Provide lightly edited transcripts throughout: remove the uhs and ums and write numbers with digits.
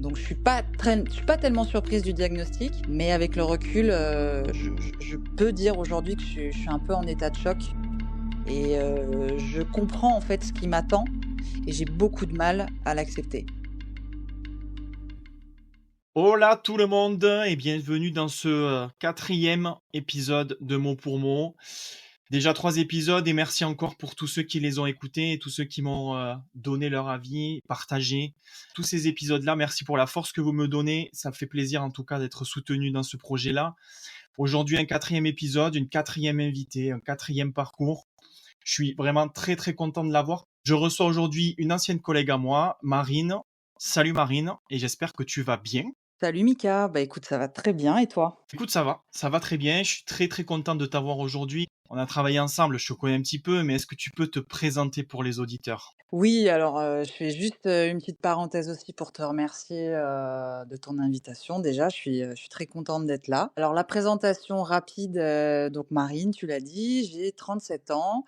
Donc je suis pas tellement surprise du diagnostic, mais avec le recul, je peux dire aujourd'hui que je suis un peu en état de choc et je comprends en fait ce qui m'attend et j'ai beaucoup de mal à l'accepter. Hola tout le monde et bienvenue dans ce 4e épisode de Mot pour Mot. Déjà 3 épisodes et merci encore pour tous ceux qui les ont écoutés et tous ceux qui m'ont donné leur avis, partagé tous ces épisodes-là. Merci pour la force que vous me donnez. Ça me fait plaisir en tout cas d'être soutenu dans ce projet-là. Aujourd'hui un 4e épisode, une 4e invitée, un 4e parcours. Je suis vraiment très très content de l'avoir. Je reçois aujourd'hui une ancienne collègue à moi, Marine. Salut Marine et j'espère que tu vas bien. Salut Mika, bah écoute, ça va très bien et toi? Écoute, ça va très bien. Je suis très très content de t'avoir aujourd'hui. On a travaillé ensemble, je te connais un petit peu, mais est-ce que tu peux te présenter pour les auditeurs? Oui, alors, je fais juste, une petite parenthèse aussi pour te remercier, de ton invitation déjà. Je suis très contente d'être là. Alors la présentation rapide, donc Marine, tu l'as dit, j'ai 37 ans.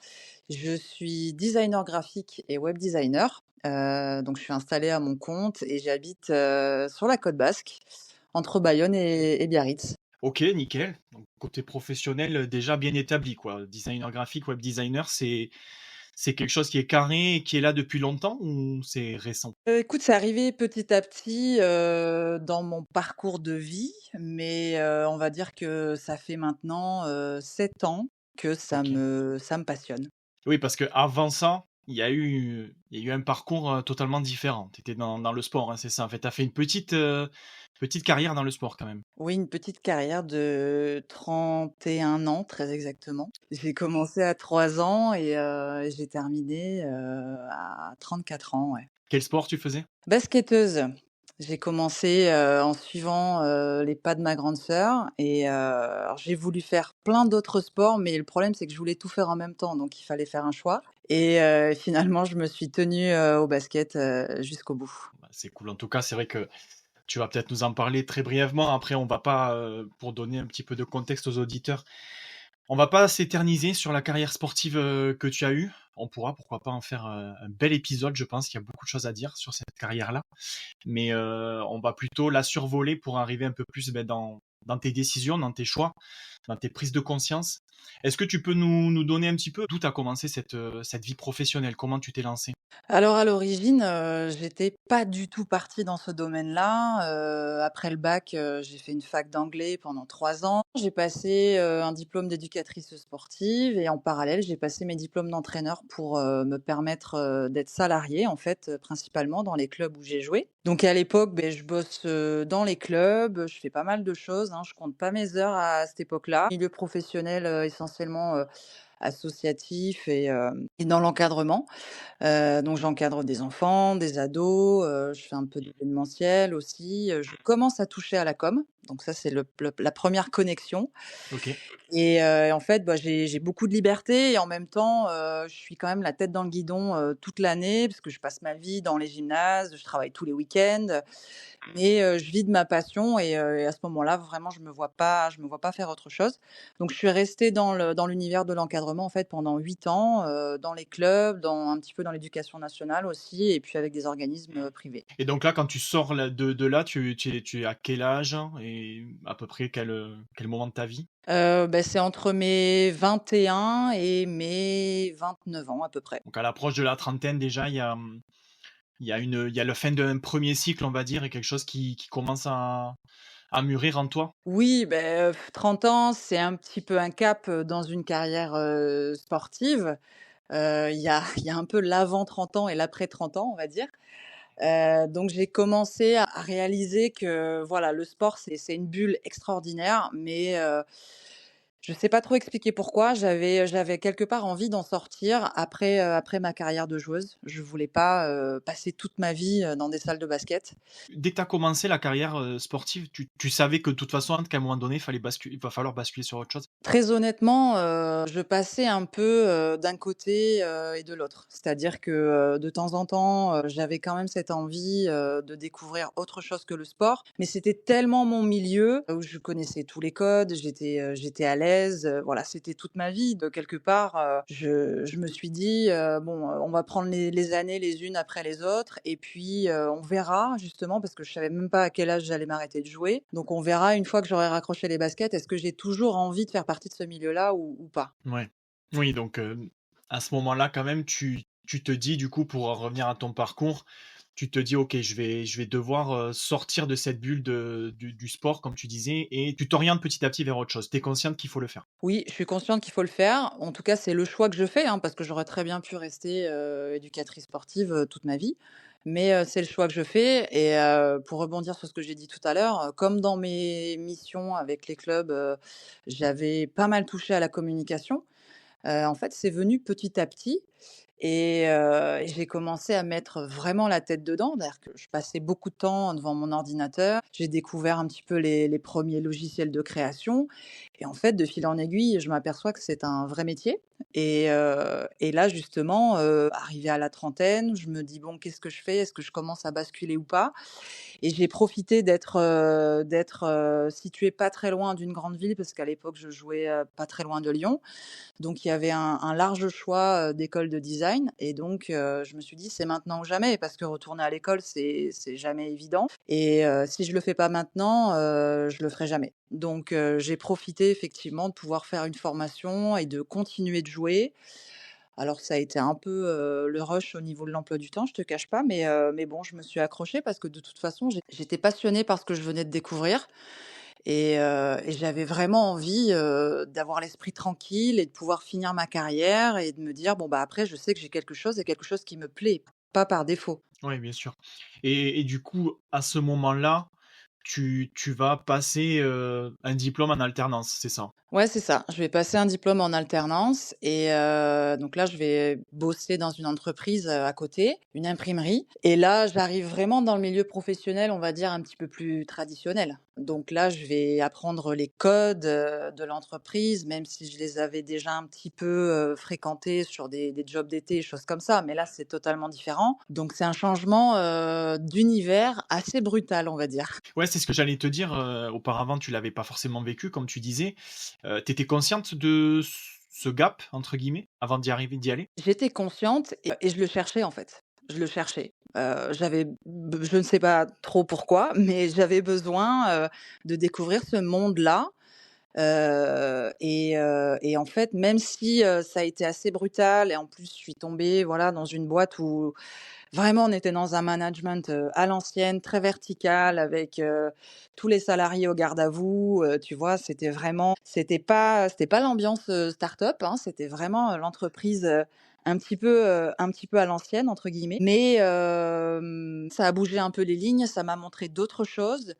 Je suis designer graphique et web designer. Donc je suis installée à mon compte et j'habite, sur la côte basque, entre Bayonne et Biarritz. Ok, nickel. Donc, côté professionnel, déjà bien établi, quoi. Designer graphique, web designer, c'est quelque chose qui est carré et qui est là depuis longtemps ou c'est récent? Écoute, c'est arrivé petit à petit, dans mon parcours de vie, mais on va dire que ça fait maintenant, 7 ans que ça Ok. me ça me passionne. Oui, parce que avant ça, il y a eu un parcours totalement différent. Tu étais dans le sport, hein, c'est ça. En fait, tu as fait une petite carrière dans le sport quand même. Oui, une petite carrière de 31 ans, très exactement. J'ai commencé à 3 ans et j'ai terminé, à 34 ans, ouais. Quel sport tu faisais? Basketteuse. J'ai commencé, en suivant, les pas de ma grande sœur et alors j'ai voulu faire plein d'autres sports, mais le problème, c'est que je voulais tout faire en même temps, donc il fallait faire un choix et finalement, je me suis tenue, au basket, jusqu'au bout. Bah, c'est cool. En tout cas, c'est vrai que tu vas peut-être nous en parler très brièvement. Après, on va pas, pour donner un petit peu de contexte aux auditeurs, on va pas s'éterniser sur la carrière sportive que tu as eue. On pourra, pourquoi pas, en faire un bel épisode. Je pense qu'il y a beaucoup de choses à dire sur cette carrière-là. Mais on va plutôt la survoler pour arriver un peu plus dans tes décisions, dans tes choix, dans tes prises de conscience. Est-ce que tu peux nous donner un petit peu d'où tu as commencé cette vie professionnelle? Comment tu t'es lancé? Alors à l'origine, j'étais pas du tout partie dans ce domaine-là. Après le bac, j'ai fait une fac d'anglais pendant 3 ans. J'ai passé, un diplôme d'éducatrice sportive et en parallèle, j'ai passé mes diplômes d'entraîneur pour, me permettre, d'être salariée en fait, principalement dans les clubs où j'ai joué. Donc à l'époque, beh, je bosse, dans les clubs, je fais pas mal de choses, hein, je compte pas mes heures à cette époque-là. Milieu professionnel, essentiellement, associatif et dans l'encadrement. Donc j'encadre des enfants, des ados, je fais un peu d'événementiel aussi, je commence à toucher à la com, donc ça c'est le la première connexion Ok. et en fait, bah, j'ai beaucoup de liberté et en même temps, je suis quand même la tête dans le guidon, toute l'année parce que je passe ma vie dans les gymnases, je travaille tous les week-ends, mais je vis de ma passion et à ce moment-là, vraiment, je me vois pas faire autre chose. Donc je suis restée dans l'univers de l'encadrement, en fait, pendant 8 ans, dans les clubs, un petit peu dans l'éducation nationale aussi et puis avec des organismes, privés. Et donc là, quand tu sors de là, tu es à quel âge et à peu près quel moment de ta vie? Bah, c'est entre mes 21 et mes 29 ans à peu près. Donc à l'approche de la trentaine déjà, il y a le fin d'un premier cycle, on va dire, et quelque chose qui commence à mûrir en toi. Oui, beh, 30 ans, c'est un petit peu un cap, dans une carrière, sportive. Il y a un peu l'avant 30 ans et l'après 30 ans, on va dire. Donc j'ai commencé à réaliser que voilà, le sport, c'est une bulle extraordinaire, mais je sais pas trop expliquer pourquoi. J'avais quelque part envie d'en sortir après ma carrière de joueuse. Je voulais pas, passer toute ma vie, dans des salles de basket. Dès que tu as commencé la carrière sportive, tu savais que de toute façon, qu'à un moment donné, il va falloir basculer sur autre chose. Très honnêtement, je passais un peu, d'un côté, et de l'autre. C'est-à-dire que, de temps en temps, j'avais quand même cette envie, de découvrir autre chose que le sport, mais c'était tellement mon milieu, où je connaissais tous les codes, j'étais à l'aise. l'aise, voilà, c'était toute ma vie. De quelque part, je me suis dit: «Bon, on va prendre les années les unes après les autres et puis, on verra», justement parce que je savais même pas à quel âge j'allais m'arrêter de jouer. Donc on verra une fois que j'aurai raccroché les baskets, est-ce que j'ai toujours envie de faire partie de ce milieu-là ou pas? Ouais. Oui, donc à ce moment-là, quand même, tu te dis, du coup, pour en revenir à ton parcours, tu te dis: «OK, je vais devoir, sortir de cette bulle du sport», comme tu disais, et tu t'orientes petit à petit vers autre chose. Tu es consciente qu'il faut le faire? Oui, je suis consciente qu'il faut le faire. En tout cas, c'est le choix que je fais, hein, parce que j'aurais très bien pu rester, éducatrice sportive, toute ma vie. Mais, c'est le choix que je fais et pour rebondir sur ce que j'ai dit tout à l'heure, comme dans mes missions avec les clubs, j'avais pas mal touché à la communication. En fait, c'est venu petit à petit et j'ai commencé à mettre vraiment la tête dedans. C'est-à-dire que je passais beaucoup de temps devant mon ordinateur. J'ai découvert un petit peu les 1ers logiciels de création et en fait, de fil en aiguille, je m'aperçois que c'est un vrai métier et là, justement, arrivée à la trentaine, je me dis: «Bon, qu'est-ce que je fais? Est-ce que je commence à basculer ou pas?» Et j'ai profité d'être située pas très loin d'une grande ville parce qu'à l'époque, je jouais, pas très loin de Lyon. Donc il y avait un large choix, d'écoles de design et donc je me suis dit: «C'est maintenant ou jamais» parce que retourner à l'école, c'est jamais évident et si je le fais pas maintenant, je le ferai jamais. Donc j'ai profité effectivement de pouvoir faire une formation et de continuer de jouer. Alors ça a été un peu, le rush au niveau de l'emploi du temps, je te cache pas, mais bon, je me suis accrochée parce que de toute façon, j'étais passionnée par ce que je venais de découvrir et j'avais vraiment envie, d'avoir l'esprit tranquille et de pouvoir finir ma carrière et de me dire: «Bon, bah, après, je sais que j'ai quelque chose et quelque chose qui me plaît, pas par défaut». Oui, bien sûr, et du coup, à ce moment-là, tu vas passer, un diplôme en alternance, c'est ça? Ouais, c'est ça. Je vais passer un diplôme en alternance et donc là, je vais bosser dans une entreprise, à côté, une imprimerie et là, j'arrive vraiment dans le milieu professionnel, on va dire un petit peu plus traditionnel. Donc là, je vais apprendre les codes, de l'entreprise, même si je les avais déjà un petit peu, fréquentés sur des jobs d'été, choses comme ça, mais là, c'est totalement différent. Donc c'est un changement, d'univers assez brutal, on va dire. Ouais, c'est ce que j'allais te dire, auparavant, tu l'avais pas forcément vécu, comme tu disais. Tu étais consciente de ce «gap» entre guillemets, avant d'y aller? J'étais consciente et je le cherchais, en fait. Je le cherchais. Je ne sais pas trop pourquoi, mais j'avais besoin, de découvrir ce monde-là, et en fait, même si, ça a été assez brutal et en plus, je suis tombée, voilà, dans une boîte où vraiment on était dans un management, à l'ancienne, très vertical avec, tous les salariés au garde à vous, tu vois? C'était pas l'ambiance, start-up, hein, c'était vraiment, l'entreprise, un petit peu «à l'ancienne» entre guillemets. Mais ça a bougé un peu les lignes, ça m'a montré d'autres choses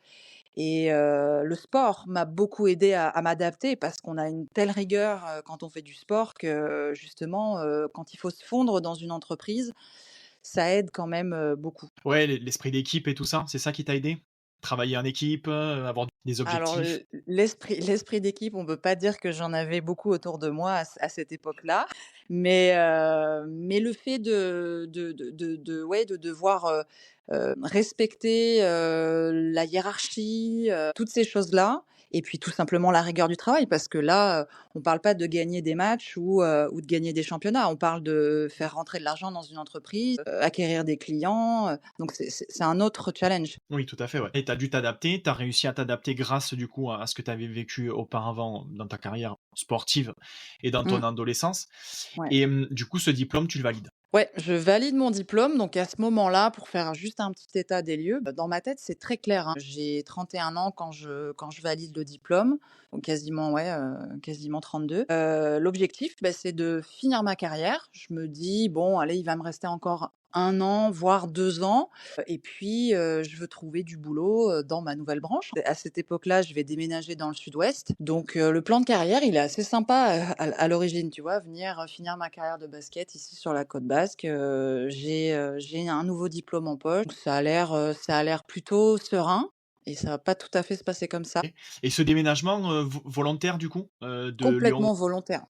et le sport m'a beaucoup aidée à m'adapter parce qu'on a une telle rigueur, quand on fait du sport que justement, quand il faut se fondre dans une entreprise, ça aide quand même, beaucoup. Ouais, l'esprit d'équipe et tout ça, c'est ça qui t'a aidé? Travailler en équipe, avoir des Alors objectifs? l'esprit d'équipe, on peut pas dire que j'en avais beaucoup autour de moi à cette époque-là, mais le fait de ouais, de devoir, respecter, la hiérarchie, toutes ces choses-là et puis tout simplement la rigueur du travail parce que là, on parle pas de gagner des matchs ou de gagner des championnats. On parle de faire rentrer de l'argent dans une entreprise, acquérir des clients, donc c'est un autre challenge. Oui, tout à fait, ouais, et tu as dû t'adapter, tu as réussi à t'adapter grâce, du coup, à ce que tu avais vécu auparavant dans ta carrière sportive et dans ton Mmh, adolescence, ouais. et du coup, ce diplôme, tu le valides? Ouais, je valide mon diplôme, donc à ce moment-là, pour faire juste un petit état des lieux, dans ma tête, c'est très clair, hein. J'ai 31 ans quand je valide le diplôme, donc quasiment, ouais, quasiment 32. L'objectif, c'est de finir ma carrière. Je me dis: «Bon, allez, il va me rester encore 1 an, voire 2 ans et puis, je veux trouver du boulot, dans ma nouvelle branche». À cette époque-là, je vais déménager dans le sud-ouest, donc le plan de carrière, il est assez sympa, à l'origine, tu vois? Venir, finir ma carrière de basket ici sur la côte basque, j'ai un nouveau diplôme en poche, donc ça a l'air plutôt serein et ça va pas tout à fait se passer comme ça. OK, et ce déménagement, volontaire, du coup, de Lyon, Complètement volontaire.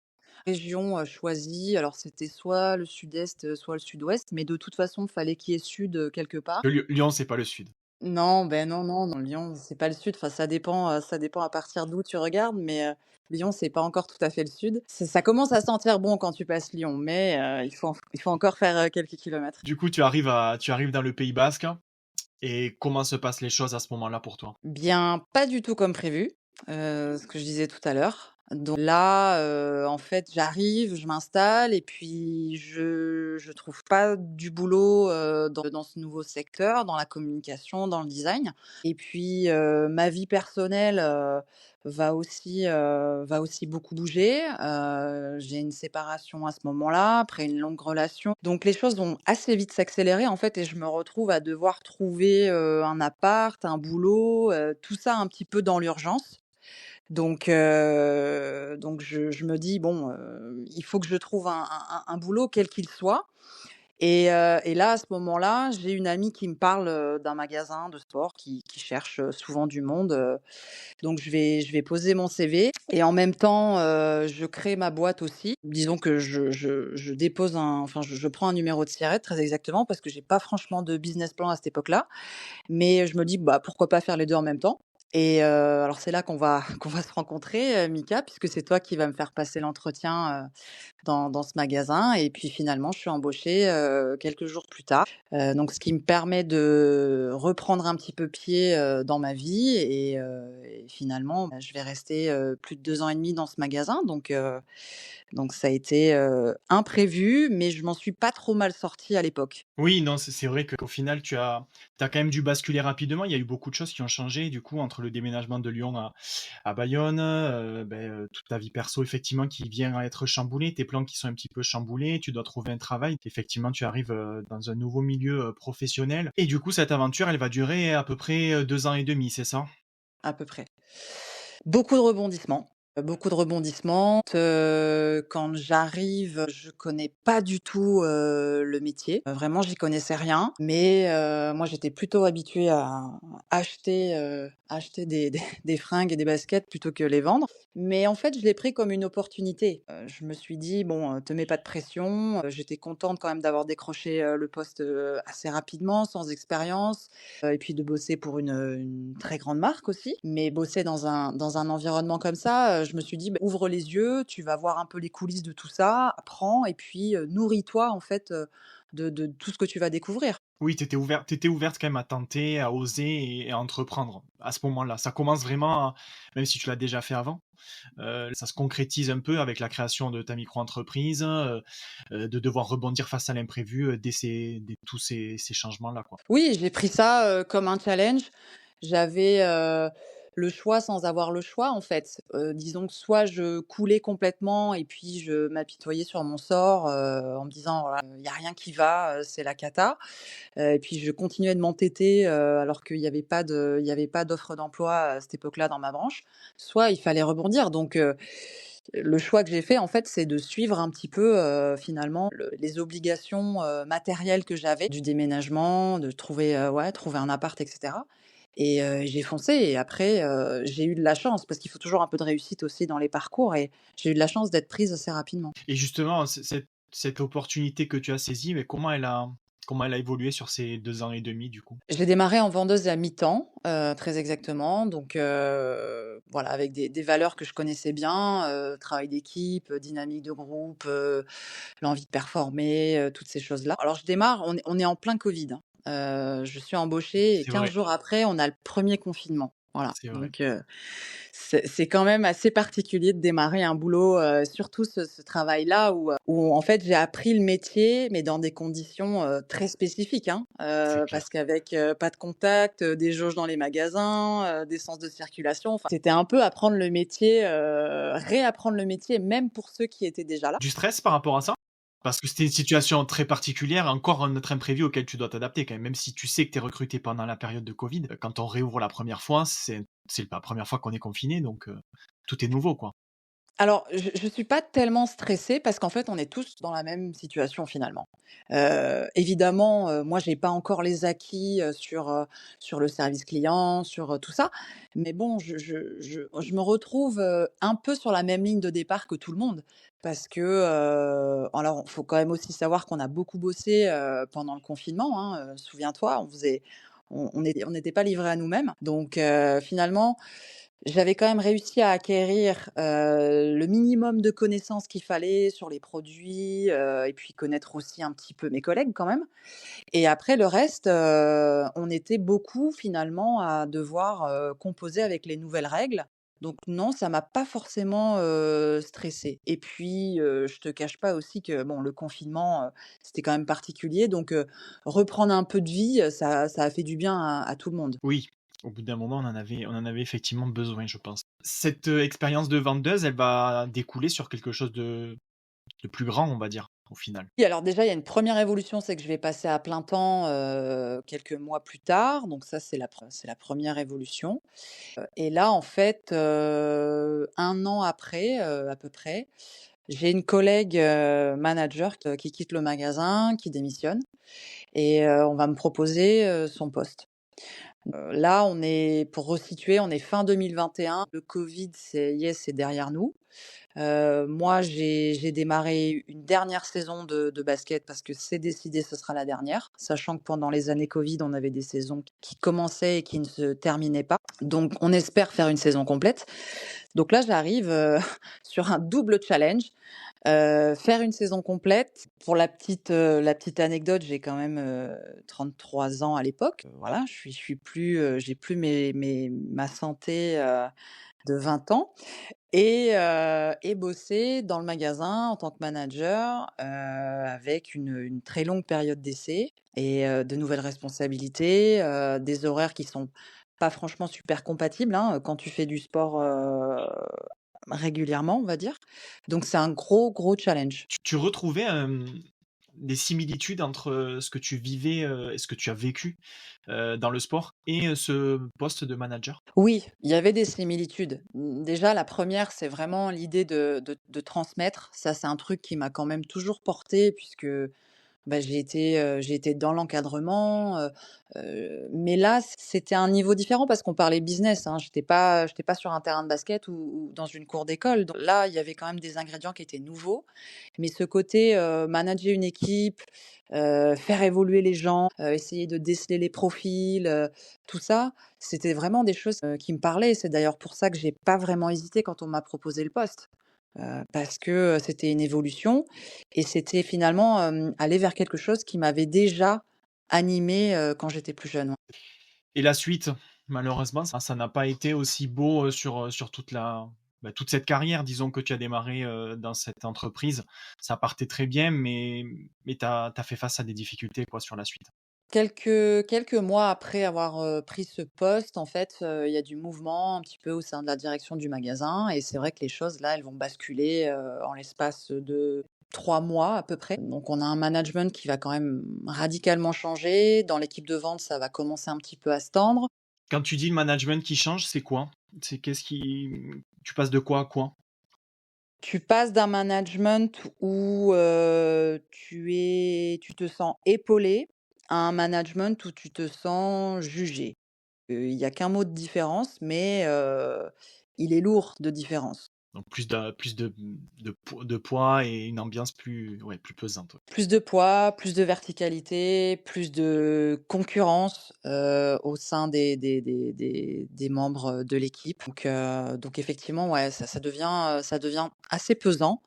Région, choisie, alors c'était soit le sud-est, soit le sud-ouest, mais de toute façon, fallait qu'il y ait sud, quelque part. Lyon, c'est pas le sud. Non, ben non, non, non, Lyon, c'est pas le sud. Enfin, ça dépend à partir d'où tu regardes, mais Lyon, c'est pas encore tout à fait le sud. Ça commence à sentir bon quand tu passes Lyon, mais il faut encore faire, quelques kilomètres. Du coup, tu arrives dans le Pays basque et comment se passent les choses à ce moment-là pour toi? Bien, pas du tout comme prévu, ce que je disais tout à l'heure. Donc là, en fait, j'arrive, je m'installe et puis je trouve pas du boulot, dans ce nouveau secteur, dans la communication, dans le design et puis, ma vie personnelle, va aussi beaucoup bouger. J'ai une séparation à ce moment-là, après une longue relation. Donc les choses vont assez vite s'accélérer, en fait et je me retrouve à devoir trouver, un appart, un boulot, tout ça un petit peu dans l'urgence. Donc je me dis: «Bon, il faut que je trouve un boulot quel qu'il soit» et là, à ce moment-là, j'ai une amie qui me parle, d'un magasin de sport qui cherche, souvent du monde, donc je vais poser mon CV et en même temps, je crée ma boîte aussi. Disons que je dépose je prends un numéro de SIRET très exactement parce que j'ai pas franchement de business plan à cette époque-là. Mais je me dis: «Bah, pourquoi pas faire les 2 en même temps?» et alors c'est là qu'on va qu'on va se rencontrer, Mika, puisque c'est toi qui vas me faire passer l'entretien, dans ce magasin et puis finalement je suis embauchée, quelques jours plus tard. Donc ce qui me permet de reprendre un petit peu pied, dans ma vie et finalement, bah, je vais rester, plus de 2 ans et demi dans ce magasin donc ça a été, imprévu mais je m'en suis pas trop mal sortie à l'époque. Oui, non, c'est vrai qu'au final, tu as quand même dû basculer rapidement. Il y a eu beaucoup de choses qui ont changé, du coup, entre le déménagement de Lyon à Bayonne, toute ta vie perso, effectivement, qui vient à être chamboulée, tes plans qui sont un petit peu chamboulés, tu dois trouver un travail. Effectivement, tu arrives dans un nouveau milieu professionnel. Et du coup, cette aventure, elle va durer à peu près 2 ans et demi, c'est ça? À peu près. Beaucoup de rebondissements. Quand j'arrive, je connais pas du tout, le métier. Vraiment, j'y connaissais rien. Mais, moi, j'étais plutôt habituée à acheter des fringues et des baskets plutôt que les vendre. Mais en fait, je l'ai pris comme une opportunité. Je me suis dit: «Bon, te mets pas de pression». J'étais contente quand même d'avoir décroché, le poste, assez rapidement, sans expérience. Et puis de bosser pour une très grande marque aussi. Mais bosser dans un environnement comme ça, je me suis dit: «Bah, ouvre les yeux, tu vas voir un peu les coulisses de tout ça, apprends et puis, nourris-toi en fait, de tout ce que tu vas découvrir». Oui, tu ouverte quand même à tenter, à oser et à entreprendre, à ce moment-là. Ça commence vraiment même si tu l'as déjà fait avant, ça se concrétise un peu avec la création de ta micro-entreprise, de devoir rebondir face à l'imprévu, dès tous ces changements-là, quoi. Oui, j'ai pris ça, comme un challenge. J'avais, le choix sans avoir le choix, en fait. Disons que soit je coulais complètement et puis je m'apitoyais sur mon sort, en me disant: «Voilà, il y a rien qui va, c'est la cata». Et puis je continuais de m'entêter, alors qu'il y avait pas d'offre d'emploi à cette époque-là dans ma branche. Soit il fallait rebondir donc le choix que j'ai fait, en fait, c'est de suivre un petit peu, finalement les obligations, matérielles que j'avais du déménagement, de trouver, trouver un appart et cetera et j'ai foncé et après, j'ai eu de la chance parce qu'il faut toujours un peu de réussite aussi dans les parcours et j'ai eu de la chance d'être prise assez rapidement. Et justement, cette opportunité que tu as saisie, mais comment elle a évolué sur ces 2 ans et demi, du coup? J'ai démarré en vendeuse à mi-temps, très exactement, donc voilà, avec des valeurs que je connaissais bien, travail d'équipe, dynamique de groupe, l'envie de performer, toutes ces choses-là. Alors je démarre, on est en plein covid, hein. Je suis embauchée et C'est 15 vrai, jours après, on a le premier confinement. Voilà, c'est vrai. donc c'est quand même assez particulier de démarrer un boulot, surtout ce travail-là où en fait j'ai appris le métier, mais dans des conditions, très spécifiques, hein. C'est clair. Parce qu'avec, pas de contact, des jauges dans les magasins, des sens de circulation, enfin c'était un peu apprendre le métier, réapprendre le métier même pour ceux qui étaient déjà là. Du stress par rapport à ça? Parce que c'était une situation très particulière, encore un autre imprévu auquel tu dois t'adapter quand même. Même si tu sais que tu es recruté pendant la période de Covid, quand on réouvre la première fois, c'est la première fois qu'on est confiné, donc tout est nouveau, quoi. Alors, je suis pas tellement stressée parce qu'en fait, on est tous dans la même situation finalement. Évidemment, moi, j'ai pas encore les acquis, sur le service client, sur, tout ça. Mais bon, je me retrouve, un peu sur la même ligne de départ que tout le monde. Parce que, alors, il faut quand même aussi savoir qu'on a beaucoup bossé, pendant le confinement, hein, souviens-toi, on n'était pas livrés à nous-mêmes. Donc finalement, j'avais quand même réussi à acquérir, le minimum de connaissances qu'il fallait sur les produits, et puis connaître aussi un petit peu mes collègues quand même. Et après le reste, on était beaucoup finalement à devoir, composer avec les nouvelles règles. Donc non, ça m'a pas forcément, stressée. Et puis, je te cache pas aussi que bon, le confinement, c'était quand même particulier donc reprendre un peu de vie, ça a fait du bien à tout le monde. Oui, au bout d'un moment, on en avait effectivement besoin, je pense. Cette, expérience de vendeuse, elle va découler sur quelque chose de plus grand, on va dire, au final. Oui, alors déjà, il y a une première évolution, c'est que je vais passer à plein temps, quelques mois plus tard, donc ça, c'est la première évolution. Et là, en fait, 1 an après, à peu près, j'ai une collègue, manager qui quitte le magasin, qui démissionne et on va me proposer, son poste. Là, on est pour resituer, on est fin 2021. Le covid, c'est derrière nous. Moi, j'ai démarré une dernière saison de basket parce que c'est décidé, ce sera la dernière, sachant que pendant les années covid, on avait des saisons qui commençaient et qui ne se terminaient pas. Donc on espère faire une saison complète. Donc là, j'arrive, sur un double challenge, faire une saison complète. Pour la petite anecdote, j'ai quand même, 33 ans à l'époque. Voilà, je suis plus, j'ai plus ma santé, de 20 ans et bosser dans le magasin en tant que manager, avec une très longue période d'essai et de nouvelles responsabilités, des horaires qui sont pas franchement super compatibles, hein, quand tu fais du sport, régulièrement, on va dire. Donc c'est un gros, gros challenge. Tu retrouvais, des similitudes entre, ce que tu vivais, et ce que tu as vécu, dans le sport et ce poste de manager? Oui, il y avait des similitudes. Déjà la première, c'est vraiment l'idée de transmettre. Ça, c'est un truc qui m'a quand même toujours portée puisque bah, j'ai été dans l'encadrement, mais là, c'était un niveau différent parce qu'on parlait business, hein. J'étais pas sur un terrain de basket ou dans une cour d'école. Donc là, il y avait quand même des ingrédients qui étaient nouveaux, mais ce côté, manager une équipe, faire évoluer les gens, essayer de déceler les profils, tout ça, c'était vraiment des choses, qui me parlaient. C'est d'ailleurs pour ça que j'ai pas vraiment hésité quand on m'a proposé le poste, parce que, c'était une évolution et c'était finalement, aller vers quelque chose qui m'avait déjà animée, quand j'étais plus jeune, ouais. Et la suite, malheureusement, ça n'a pas été aussi beau, sur toute cette carrière, disons, que tu as démarré, dans cette entreprise. Ça partait très bien, mais tu as fait face à des difficultés, quoi, sur la suite. Quelques mois après avoir, pris ce poste, en fait, il y a du mouvement un petit peu au sein de la direction du magasin et c'est vrai que les choses là, elles vont basculer, en l'espace de 3 mois à peu près. Donc on a un management qui va quand même radicalement changer. Dans l'équipe de vente, ça va commencer un petit peu à se tendre. Quand tu dis le management qui change, c'est quoi? C'est qu'est-ce qui tu passes de quoi à quoi? Tu passes d'un management où, tu te sens épaulé, à un management où tu te sens jugé. Il y a qu'un mot de différence, mais il est lourd de différence. Donc plus de poids et une ambiance plus, ouais, plus pesante, ouais. Plus de poids, plus de verticalité, plus de concurrence, au sein des membres, de l'équipe. Donc effectivement, ouais, ça devient assez pesant.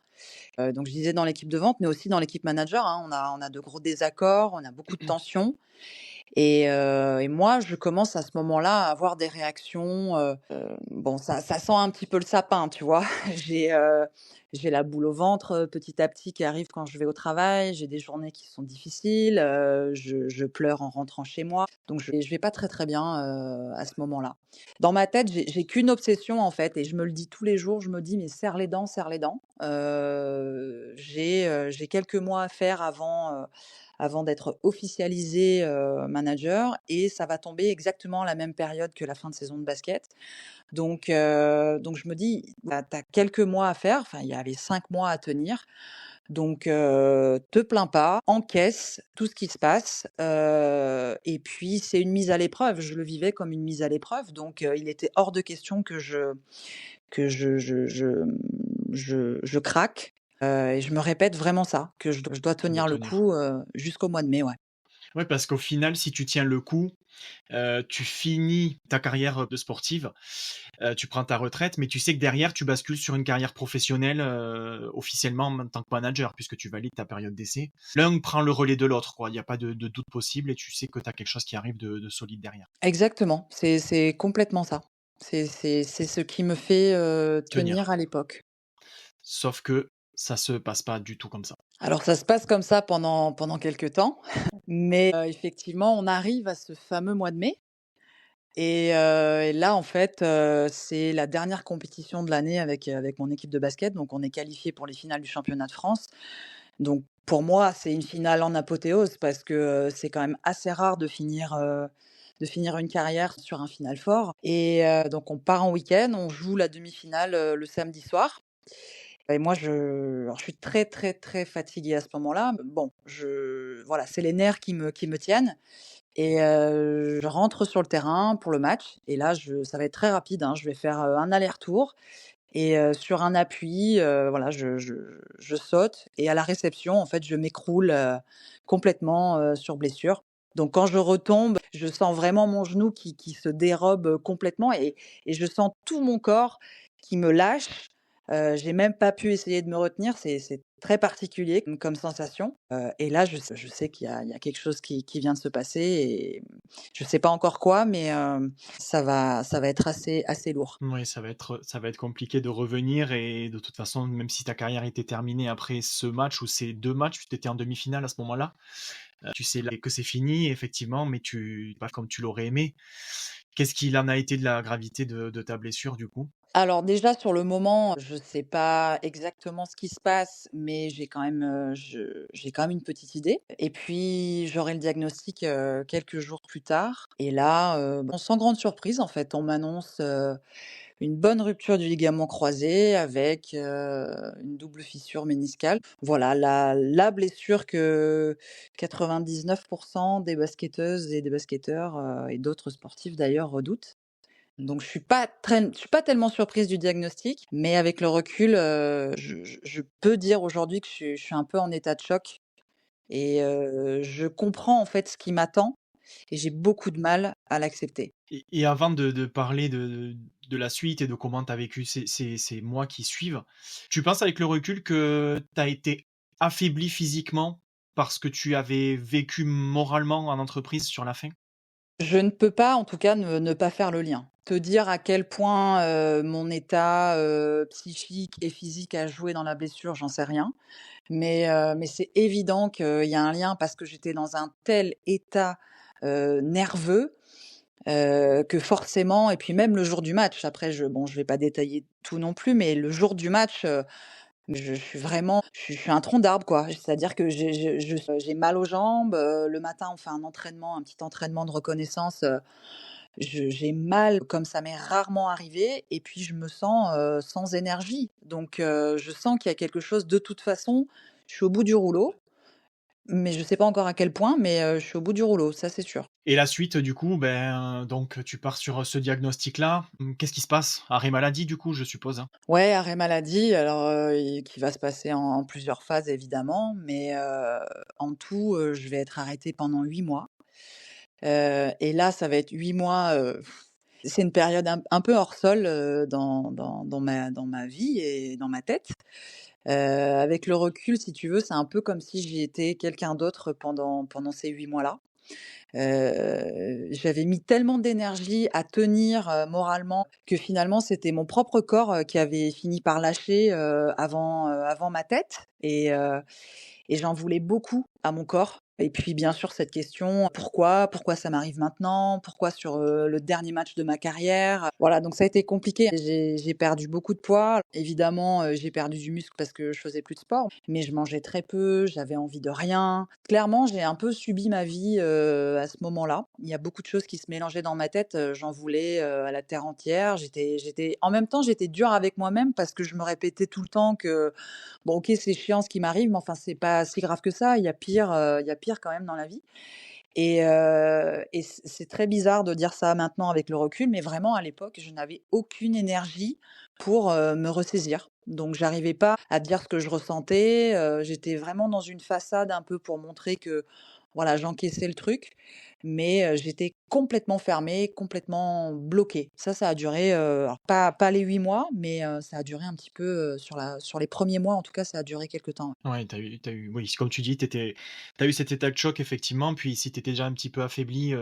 Donc je disais dans l'équipe de vente, mais aussi dans l'équipe manager, hein. On a de gros désaccords, on a beaucoup de tensions et moi, je commence à ce moment-là à avoir des réactions, bon ça sent un petit peu le sapin, tu vois? J'ai, heu, j'ai la boule au ventre, petit à petit qui arrive quand je vais au travail, j'ai des journées qui sont difficiles, je pleure en rentrant chez moi, donc je vais pas très, très bien, à ce moment-là. Dans ma tête, j'ai qu'une obsession en fait et je me le dis tous les jours, je me dis: «Mais serre les dents, serre les dents». J'ai quelques mois à faire avant d'être officialisée, manager et ça va tomber exactement à la même période que la fin de saison de basket. Donc je me dis: «Bah, tu as quelques mois à faire», enfin il y avait 5 mois à tenir, donc te plains pas, encaisse tout ce qui se passe, et puis c'est une mise à l'épreuve. Je le vivais comme une mise à l'épreuve, donc il était hors de question que je craque, et je me répète vraiment ça, que je dois Tu dois tenir le tenir. coup, jusqu'au mois de mai, ouais. Ouais, parce qu'au final, si tu tiens le coup, tu finis ta carrière, de sportive, tu prends ta retraite, mais tu sais que derrière, tu bascules sur une carrière professionnelle, officiellement en tant que manager, puisque tu valides ta période d'essai. L'un prend le relais de l'autre, quoi. Il y a pas de doute possible et tu sais que tu as quelque chose qui arrive de solide derrière. Exactement, c'est complètement ça. C'est ce qui me fait, tenir Tenir. à l'époque. Sauf que ça se passe pas du tout comme ça. Alors ça se passe comme ça pendant quelque temps, mais effectivement, on arrive à ce fameux mois de mai et là, en fait, c'est la dernière compétition de l'année avec mon équipe de basket, donc on est qualifiés pour les finales du championnat de France. Donc pour moi, c'est une finale en apothéose parce que, c'est quand même assez rare de finir une carrière sur un Final Four donc on part en week-end, on joue la demi-finale, le samedi soir et moi je suis très, très, très fatiguée à ce moment-là. Bon, voilà, c'est les nerfs qui me tiennent je rentre sur le terrain pour le match et là ça va être très rapide, hein. Je vais faire, un aller-retour sur un appui, voilà, je saute et à la réception, en fait, je m'écroule, complètement, sur blessure. Donc quand je retombe, je sens vraiment mon genou qui se dérobe, complètement et je sens tout mon corps qui me lâche. J'ai même pas pu essayer de me retenir, c'est très particulier comme sensation, et là, je sais qu'il y a quelque chose qui vient de se passer et je sais pas encore quoi, mais ça va être assez lourd. Oui, ça va être compliqué de revenir et de toute façon, même si ta carrière était terminée après ce match ou ces 2 matchs, tu étais en demi-finale à ce moment-là, tu sais là que c'est fini effectivement, mais tu pas comme tu l'aurais aimé. Qu'est-ce qu'il en a été de la gravité de ta blessure du coup? Alors déjà sur le moment, je sais pas exactement ce qui se passe, mais j'ai quand même une petite idée et puis j'aurai le diagnostic, quelques jours plus tard et là, bon sans grande surprise en fait, on m'annonce, une bonne rupture du ligament croisé avec, une double fissure méniscale. Voilà la blessure que 99 des basketteuses et des basketteurs, et d'autres sportifs d'ailleurs redoutent. Donc je suis pas tellement surprise du diagnostic, mais avec le recul, je peux dire aujourd'hui que je suis un peu en état de choc je comprends en fait ce qui m'attend et j'ai beaucoup de mal à l'accepter. Et avant de parler de la suite et de comment tu as vécu ces mois qui suivent, tu penses avec le recul que tu as été affaibli physiquement parce que tu avais vécu moralement en entreprise sur la fin? Je ne peux pas en tout cas ne pas faire le lien. Te dire à quel point, mon état, psychique et physique a joué dans la blessure, j'en sais rien. Mais c'est évident qu'il y a un lien parce que j'étais dans un tel état, nerveux, que forcément et puis même le jour du match, après je vais pas détailler tout non plus, mais le jour du match, je suis un tronc d'arbre quoi. C'est-à-dire que j'ai mal aux jambes, le matin on fait un petit entraînement de reconnaissance, j'ai mal comme ça m'est rarement arrivé et puis je me sens, sans énergie. Donc je sens qu'il y a quelque chose de toute façon, je suis au bout du rouleau, mais je sais pas encore à quel point, mais je suis au bout du rouleau, ça c'est sûr. Et la suite, du coup, ben, donc tu pars sur, ce diagnostic-là. Qu'est-ce qui se passe? Arrêt maladie, du coup, je suppose, hein? Ouais, arrêt maladie, alors, qui va se passer en plusieurs phases évidemment, mais en tout, je vais être arrêtée pendant 8 mois, et là, ça va être 8 mois, c'est une période un peu hors sol, dans ma vie et dans ma tête. Avec le recul, si tu veux, c'est un peu comme si j'y étais quelqu'un d'autre pendant ces 8 mois-là. J'avais mis tellement d'énergie à tenir, moralement que finalement c'était mon propre corps, qui avait fini par lâcher, avant ma tête et j'en voulais beaucoup à mon corps et puis bien sûr cette question: «Pourquoi? Pourquoi ça m'arrive maintenant? Pourquoi sur, le dernier match de ma carrière?» Voilà, donc ça a été compliqué. J'ai perdu beaucoup de poids. Évidemment, j'ai perdu du muscle parce que je faisais plus de sport, mais je mangeais très peu, j'avais envie de rien. Clairement, j'ai un peu subi ma vie, à ce moment-là. Il y a beaucoup de choses qui se mélangeaient dans ma tête, j'en voulais, à la terre entière. J'étais en même temps, j'étais dure avec moi-même parce que je me répétais tout le temps que bon OK, c'est chiant ce qui m'arrive, mais enfin c'est pas si grave que ça. Il y a pire quand même dans la vie c'est très bizarre de dire ça maintenant avec le recul, mais vraiment à l'époque, je n'avais aucune énergie pour, me ressaisir. Donc j'arrivais pas à dire ce que je ressentais, j'étais vraiment dans une façade un peu pour montrer que Voilà, j'encaissais le truc, mais j'étais complètement fermée, complètement bloquée. Ça a duré, alors pas les 8 mois, mais ça a duré un petit peu, sur les premiers mois, en tout cas, ça a duré quelque temps, ouais. Ouais, t'as eu oui, comme tu dis, t'as eu cet état de choc effectivement, puis si t'étais déjà un petit peu affaibli,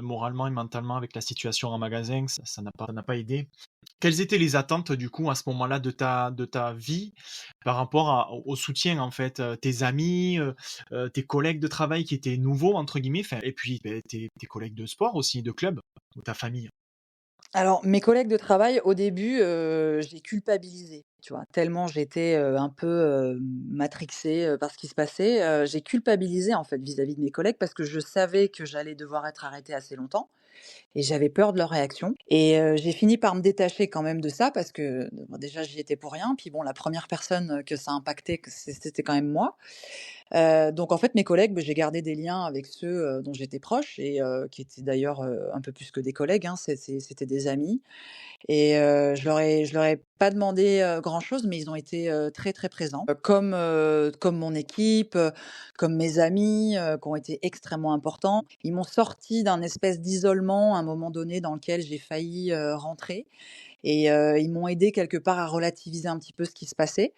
moralement et mentalement avec la situation en magasin, ça n'a pas aidé. Quelles étaient les attentes du coup à ce moment-là de ta vie par rapport au soutien en fait, tes amis, tes collègues de travail qui étaient «nouveaux» entre guillemets, enfin et puis, beh, tes collègues de sport aussi, de club ou ta famille? Alors, mes collègues de travail, au début, j'ai culpabilisé, tu vois? Tellement j'étais, un peu, matrixée, par ce qui se passait, j'ai culpabilisé, en fait, vis-à-vis de mes collègues parce que je savais que j'allais devoir être arrêtée assez longtemps et j'avais peur de leur réaction et j'ai fini par me détacher quand même de ça parce que, bon, déjà, j'y étais pour rien, puis bon, la première personne, que ça impactait, c'était quand même moi. Donc en fait, mes collègues, beh, j'ai gardé des liens avec ceux, dont j'étais proche et qui étaient d'ailleurs, un peu plus que des collègues, hein, c'était des amis et je leur ai pas demandé, grand-chose, mais ils ont été, très, très présents, comme mon équipe, comme mes amis, qui ont été extrêmement importants. Ils m'ont sorti d'un espèce d'isolement à un moment donné dans lequel j'ai failli, rentrer et ils m'ont aidé quelque part à relativiser un petit peu ce qui se passait.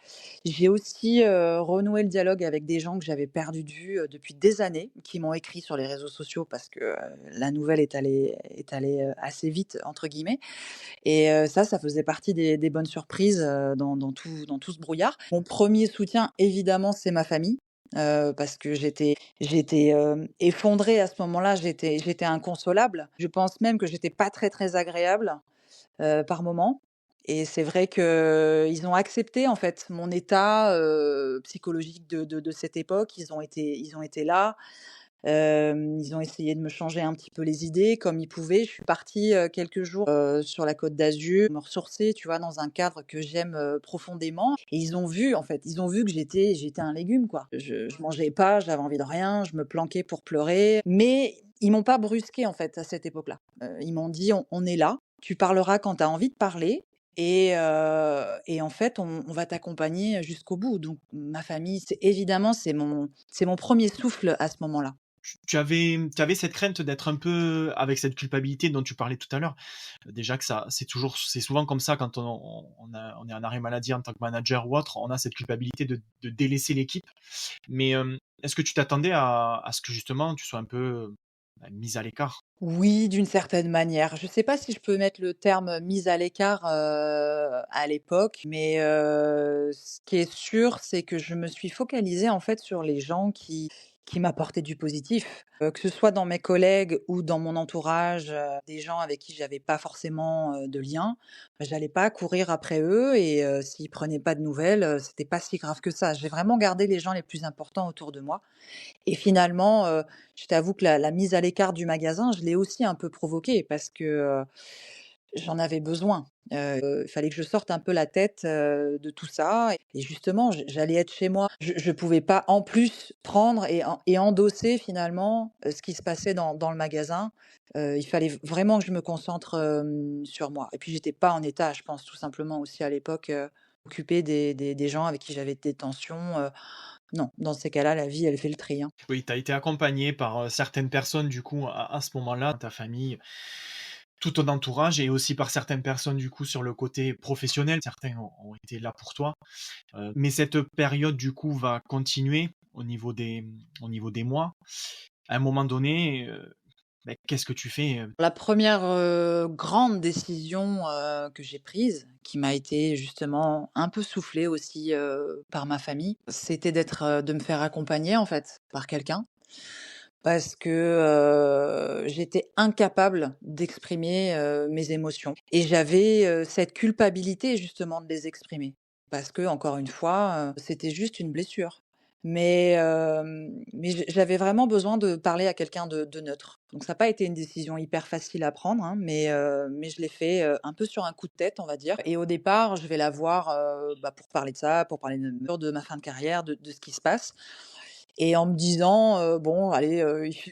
J'ai aussi, renoué le dialogue avec des gens que j'avais perdus de vue, depuis des années, qui m'ont écrit sur les réseaux sociaux parce que, la nouvelle est allée, «assez vite» entre guillemets et ça faisait partie des bonnes surprises, dans tout ce brouillard. Mon premier soutien évidemment, c'est ma famille, parce que j'étais, effondrée à ce moment-là, j'étais inconsolable. Je pense même que j'étais pas très, très agréable par moment et c'est vrai qu'ils ont accepté, en fait, mon état, psychologique de cette époque. Ils ont été là, ils ont essayé de me changer un petit peu les idées comme ils pouvaient. Je suis partie, quelques jours, sur la Côte d'Azur, me ressourcer, tu vois, dans un cadre que j'aime, profondément et ils ont vu, en fait, ils ont vu que j'étais un légume, quoi. Je mangeais pas, j'avais envie de rien, je me planquais pour pleurer, mais ils m'ont pas brusquée, en fait, à cette époque-là. Ils m'ont dit: «On est là, tu parleras quand tu as envie de parler et en fait, on va t'accompagner jusqu'au bout». Donc ma famille, c'est mon premier souffle à ce moment-là. Tu avais cette crainte d'être un peu avec cette culpabilité dont tu parlais tout à l'heure. Déjà que ça c'est souvent comme ça quand on est en arrêt maladie en tant que manager ou autre, on a cette culpabilité de délaisser l'équipe. Mais, est-ce que tu t'attendais à ce que justement tu sois un peu, bah, mise à l'écart? Oui, d'une certaine manière. Je ne sais pas si je peux mettre le terme «mise à l'écart», à l'époque, mais ce qui est sûr, c'est que je me suis focalisée, en fait, sur les gens qui m'apportaient du positif. Que ce soit dans mes collègues ou dans mon entourage, des gens avec qui j'avais pas forcément, de lien, bah, j'allais pas courir après eux et s'ils prenaient pas de nouvelles, c'était pas si grave que ça. J'ai vraiment gardé les gens les plus importants autour de moi et finalement, je t'avoue que la mise à l'écart du magasin, je l'ai aussi un peu provoquée parce que, j'en avais besoin. Il fallait que je sorte un peu la tête, de tout ça et justement, j'allais être chez moi. Je pouvais pas en plus prendre et endosser finalement, ce qui se passait dans le magasin. Il fallait vraiment que je me concentre, sur moi et puis j'étais pas en état, je pense tout simplement aussi à l'époque, m'occuper des gens avec qui j'avais des tensions, non, dans ces cas-là, la vie, elle fait le tri, hein. Oui, tu as été accompagné par, certaines personnes du coup à ce moment-là, ta famille, tout ton entourage et aussi par certaines personnes du coup sur le côté professionnel. Certains ont été là pour toi, mais cette période du coup va continuer au niveau des mois. À un moment donné, beh, qu'est-ce que tu fais, La première grande décision, que j'ai prise, qui m'a été justement un peu soufflée aussi, par ma famille, c'était de me faire accompagner, en fait, par quelqu'un. Parce que, j'étais incapable d'exprimer, mes émotions et j'avais, cette culpabilité justement de les exprimer. Parce que encore une fois, c'était juste une blessure. Mais j'avais vraiment besoin de parler à quelqu'un de neutre. Donc ça n'a pas été une décision hyper facile à prendre, hein, mais je l'ai fait, un peu sur un coup de tête, on va dire et au départ, je vais la voir, bah, pour parler de ça, pour parler de ma fin de carrière, de ce qui se passe et en me disant, «Bon allez,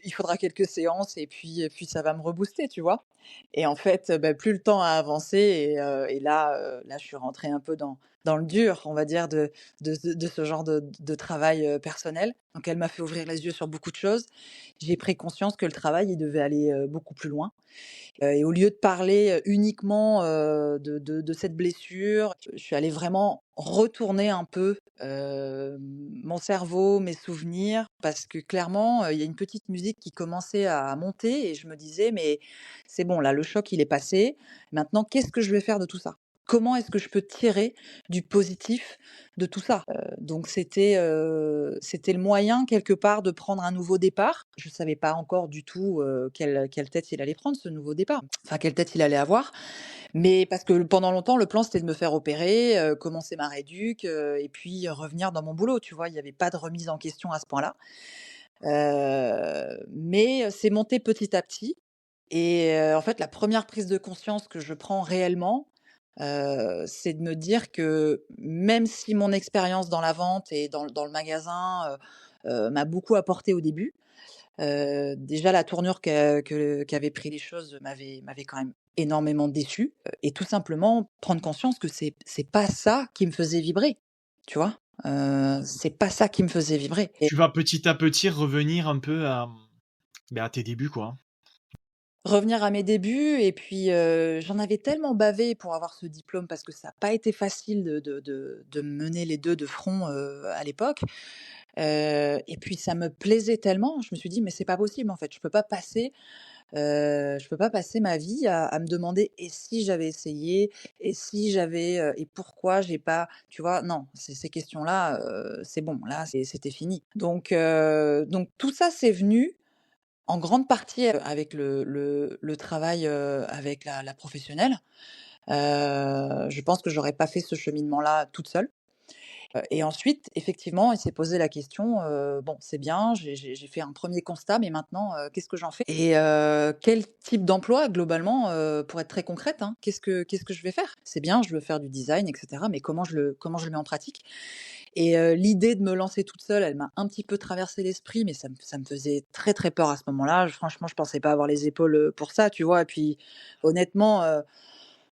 il faudra quelques séances et puis ça va me rebooster», tu vois? Et en fait, bah, plus le temps a avancé et là, je suis rentrée un peu dans le dur, on va dire, de ce genre de travail, personnel. Donc elle m'a fait ouvrir les yeux sur beaucoup de choses. J'ai pris conscience que le travail, il devait aller, beaucoup plus loin. Et au lieu de parler, uniquement, de cette blessure, je suis allée vraiment retourner un peu, mon cerveau, mes souvenirs, parce que clairement, il y a une petite musique qui commençait à monter et je me disais: «Mais c'est bon là, le choc il est passé. Maintenant qu'est-ce que je vais faire de tout ça? Comment est-ce que je peux tirer du positif de tout ça?» Donc c'était le moyen quelque part de prendre un nouveau départ. Je savais pas encore du tout, quelle tête il allait prendre ce nouveau départ, enfin quelle tête il allait avoir. Mais parce que pendant longtemps le plan c'était de me faire opérer, commencer ma rééduc, et puis revenir dans mon boulot, tu vois? Il y avait pas de remise en question à ce point-là. Mais c'est monté petit à petit et en fait la première prise de conscience que je prends réellement, c'est de me dire que même si mon expérience dans la vente et dans le magasin, m'a beaucoup apporté au début, déjà la tournure qu'avaient pris les choses m'avait quand même énormément déçue, et tout simplement prendre conscience que c'est pas ça qui me faisait vibrer, tu vois? C'est pas ça qui me faisait vibrer. Tu vas petit à petit revenir un peu à, à tes débuts, quoi. Revenir à mes débuts et puis, j'en avais tellement bavé pour avoir ce diplôme parce que ça a pas été facile de mener les 2 de front, à l'époque, et puis ça me plaisait tellement, je me suis dit: «Mais c'est pas possible en fait, je peux pas passer ma vie à me demander: "Et si j'avais essayé? Et si j'avais, et pourquoi j'ai pas"?» Tu vois? Non, ces questions-là, c'est bon, là, c'était fini. Donc tout ça, c'est venu en grande partie, avec le travail, avec la professionnelle. Je pense que j'aurais pas fait ce cheminement-là toute seule. Et ensuite, effectivement, il s'est posé la question, bon, c'est bien, j'ai fait un premier constat, mais maintenant, qu'est-ce que j'en fais? Et quel type d'emploi globalement, pour être très concrète, hein, qu'est-ce que je vais faire? C'est bien, je veux faire du design et cetera, mais comment je le mets en pratique? Et l'idée de me lancer toute seule, elle m'a un petit peu traversé l'esprit, mais ça me faisait très, très peur à ce moment-là. Franchement, je pensais pas avoir les épaules, pour ça, tu vois? Et puis honnêtement,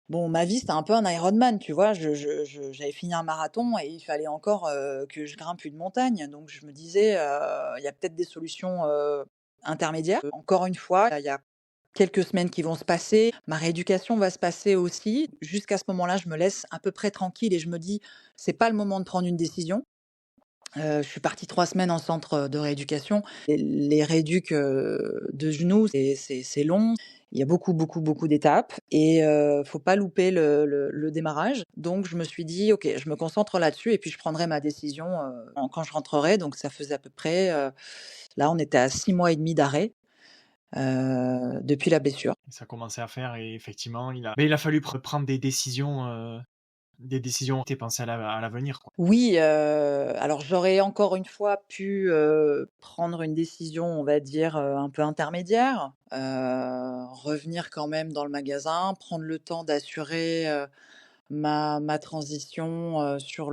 bon, ma vie, c'était un peu un Ironman, tu vois? J'avais fini un marathon et il fallait encore, que je grimpe une montagne. Donc je me disais, «Il y a peut-être des solutions, intermédiaires». Encore une fois, il y a quelques semaines qui vont se passer, ma rééducation va se passer aussi. Jusqu'à ce moment-là, je me laisse à peu près tranquille et je me dis: «C'est pas le moment de prendre une décision». Je suis partie 3 semaines en centre, de rééducation. Et les rééducs, de genoux, c'est long. Il y a beaucoup, beaucoup, beaucoup d'étapes et faut pas louper le démarrage. Donc je me suis dit: «OK, je me concentre là-dessus et puis je prendrai ma décision, quand je rentrerai». Donc ça faisait à peu près, là, on était à 6 mois et demi d'arrêt, depuis la blessure. Ça commençait à faire et effectivement, il a fallu prendre des décisions tu pensé à l'avenir, quoi. Oui, alors j'aurais encore une fois pu, prendre une décision, on va dire, un peu intermédiaire, revenir quand même dans le magasin, prendre le temps d'assurer, ma transition, sur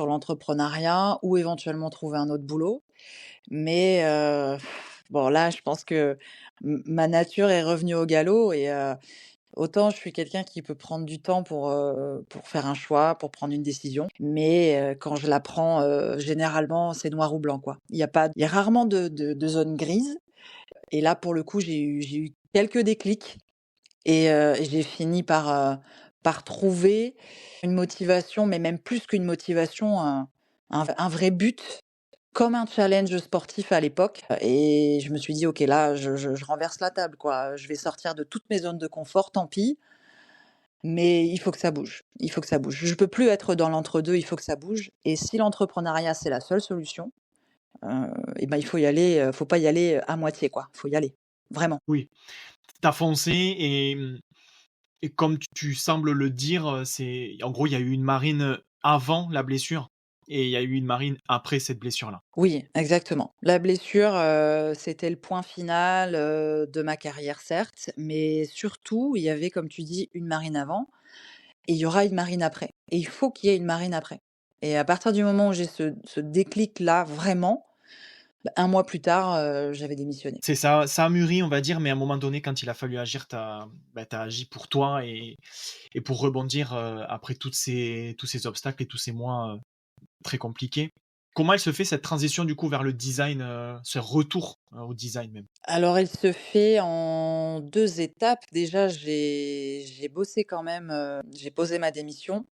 l'entrepreneuriat ou éventuellement trouver un autre boulot. Mais, bon là, je pense que ma nature est revenue au galop et autant je suis quelqu'un qui peut prendre du temps pour faire un choix, pour prendre une décision, mais quand je la prends, généralement, c'est noir ou blanc, quoi. Il y a rarement de zone grise et là, pour le coup, j'ai eu quelques déclics et j'ai fini par trouver une motivation, mais même plus qu'une motivation, un vrai but, comme un challenge sportif à l'époque, et je me suis dit: «OK, là, je renverse la table, quoi. Je vais sortir de toutes mes zones de confort, tant pis, mais il faut que ça bouge. Il faut que ça bouge. Je peux plus être dans l'entre-deux, il faut que ça bouge et si l'entrepreneuriat, c'est la seule solution, et ben, il faut y aller, faut pas y aller, à moitié, quoi. Faut y aller, vraiment». Oui, tu as foncé et comme tu sembles le dire, c'est en gros, il y a eu une Marine, avant la blessure et il y a eu une Marine après cette blessure-là. Oui, exactement. La blessure, c'était le point final, de ma carrière, certes, mais surtout, il y avait, comme tu dis, une marine avant et il y aura une marine après et il faut qu'il y ait une marine après et à partir du moment où j'ai ce déclic-là, vraiment, Bah, 1 mois plus tard, j'avais démissionné. C'est ça, ça a mûri, on va dire, mais à un moment donné, quand il a fallu agir, tu as agi pour toi et pour rebondir, après tous ces obstacles et tous ces mois, très compliqués. Comment elle se fait cette transition du coup vers le design, ce retour, au design même? Alors elle se fait en 2 étapes. Déjà, j'ai bossé quand même, j'ai posé ma démission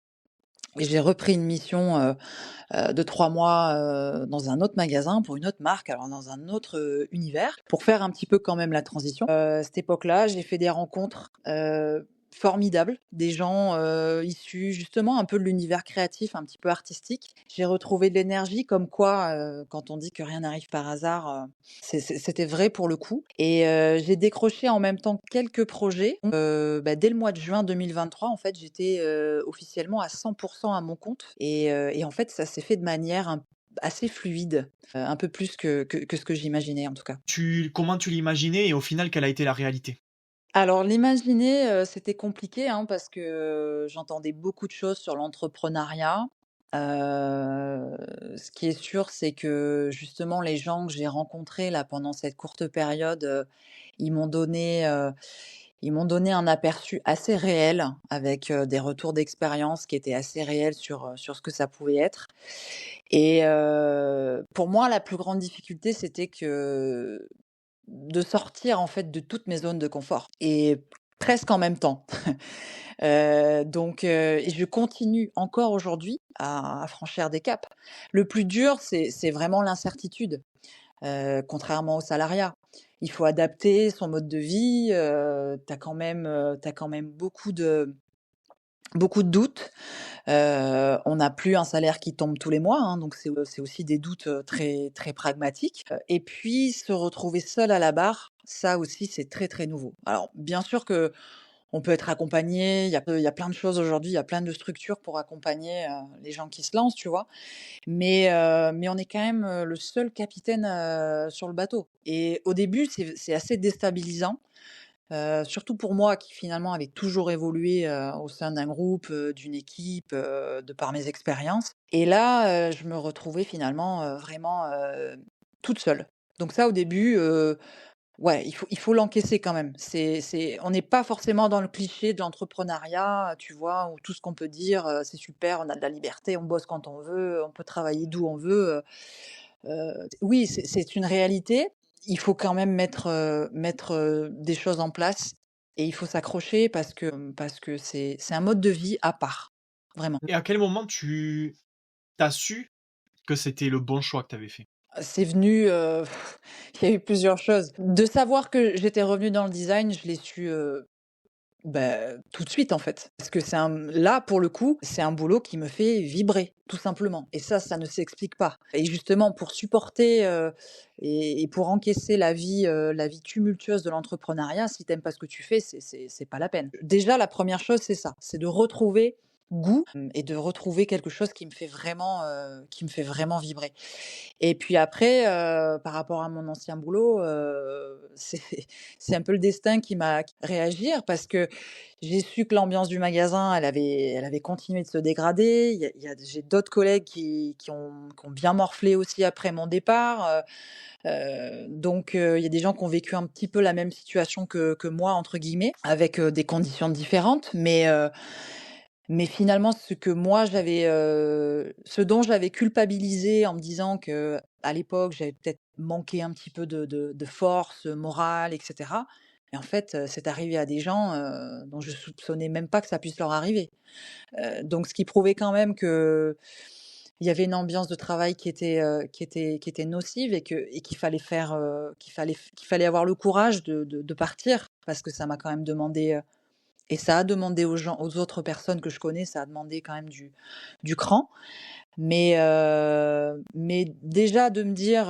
et j'ai repris une mission, de 3 mois, dans un autre magasin pour une autre marque, alors dans un autre, univers, pour faire un petit peu quand même la transition. À cette époque-là, j'ai fait des rencontres, formidables, des gens, issus justement un peu de l'univers créatif, un petit peu artistique. J'ai retrouvé de l'énergie comme quoi, quand on dit que rien n'arrive par hasard, c'était vrai pour le coup et j'ai décroché en même temps quelques projets. Dès le mois de juin 2023, en fait, j'étais, officiellement à 100 à mon compte et en fait, ça s'est fait de manière assez fluide, un peu plus que ce que j'imaginais en tout cas. Comment tu l'imaginais et au final, quelle a été la réalité? Alors l'imaginer, c'était compliqué, hein, parce que, j'entendais beaucoup de choses sur l'entrepreneuriat. Ce qui est sûr, c'est que justement les gens que j'ai rencontrés là pendant cette courte période, ils m'ont donné, heu, ils m'ont donné un aperçu assez réel avec, des retours d'expérience qui étaient assez réels sur ce que ça pouvait être et pour moi la plus grande difficulté c'était que de sortir en fait de toutes mes zones de confort et presque en même temps. Et je continue encore aujourd'hui à franchir des caps. Le plus dur, c'est vraiment l'incertitude, contrairement au salariat. Il faut adapter son mode de vie, tu quand même beaucoup de doutes. On n'a plus un salaire qui tombe tous les mois, hein, donc c'est aussi des doutes, très très pragmatiques, et puis se retrouver seul à la barre, ça aussi c'est très, très nouveau. Alors bien sûr que on peut être accompagné, il y a plein de choses aujourd'hui, il y a plein de structures pour accompagner, les gens qui se lancent, tu vois? Mais on est quand même, le seul capitaine, sur le bateau et au début, c'est assez déstabilisant. Surtout pour moi qui finalement avait toujours évolué, au sein d'un groupe, d'une équipe, de par mes expériences et là, je me retrouvais finalement, vraiment, toute seule. Donc ça au début, ouais, il faut l'encaisser quand même. On n'est pas forcément dans le cliché de l'entrepreneuriat, tu vois? Où tout ce qu'on peut dire, c'est super, on a de la liberté, on bosse quand on veut, on peut travailler d'où on veut, oui, c'est une réalité. Il faut quand même mettre, des choses en place et il faut s'accrocher parce que c'est un mode de vie à part, vraiment. Et à quel moment tu as su que c'était le bon choix que tu avais fait? C'est venu, il y a eu plusieurs choses. De savoir que j'étais revenue dans le design, je l'ai su, tout de suite, en fait. Parce que là, pour le coup, c'est un boulot qui me fait vibrer, tout simplement et ça ne s'explique pas et justement pour supporter, et pour encaisser la vie tumultueuse de l'entrepreneuriat, si tu aimes pas ce que tu fais, c'est pas la peine. Déjà, la première chose, c'est ça, c'est de retrouver goût, et de retrouver quelque chose qui me fait vraiment vibrer. Et puis après, par rapport à mon ancien boulot, c'est un peu le destin qui m'a réagir parce que j'ai su que l'ambiance du magasin, elle avait continué de se dégrader. Il y a j'ai d'autres collègues qui ont bien morflé aussi après mon départ, il y a des gens qui ont vécu un petit peu la même situation que «moi» entre guillemets, avec, des conditions différentes, mais finalement, ce dont j'avais culpabilisé en me disant que à l'époque, j'avais peut-être manqué un petit peu de force, morale et cetera. Et en fait, c'est arrivé à des gens, dont je soupçonnais même pas que ça puisse leur arriver. Donc ce qui prouvait quand même qu'il y avait une ambiance de travail qui était nocive et qu'il fallait avoir le courage de partir parce que ça m'a quand même demandé, et ça a demandé aux autres personnes que je connais, ça a demandé quand même du cran. Mais déjà de me dire,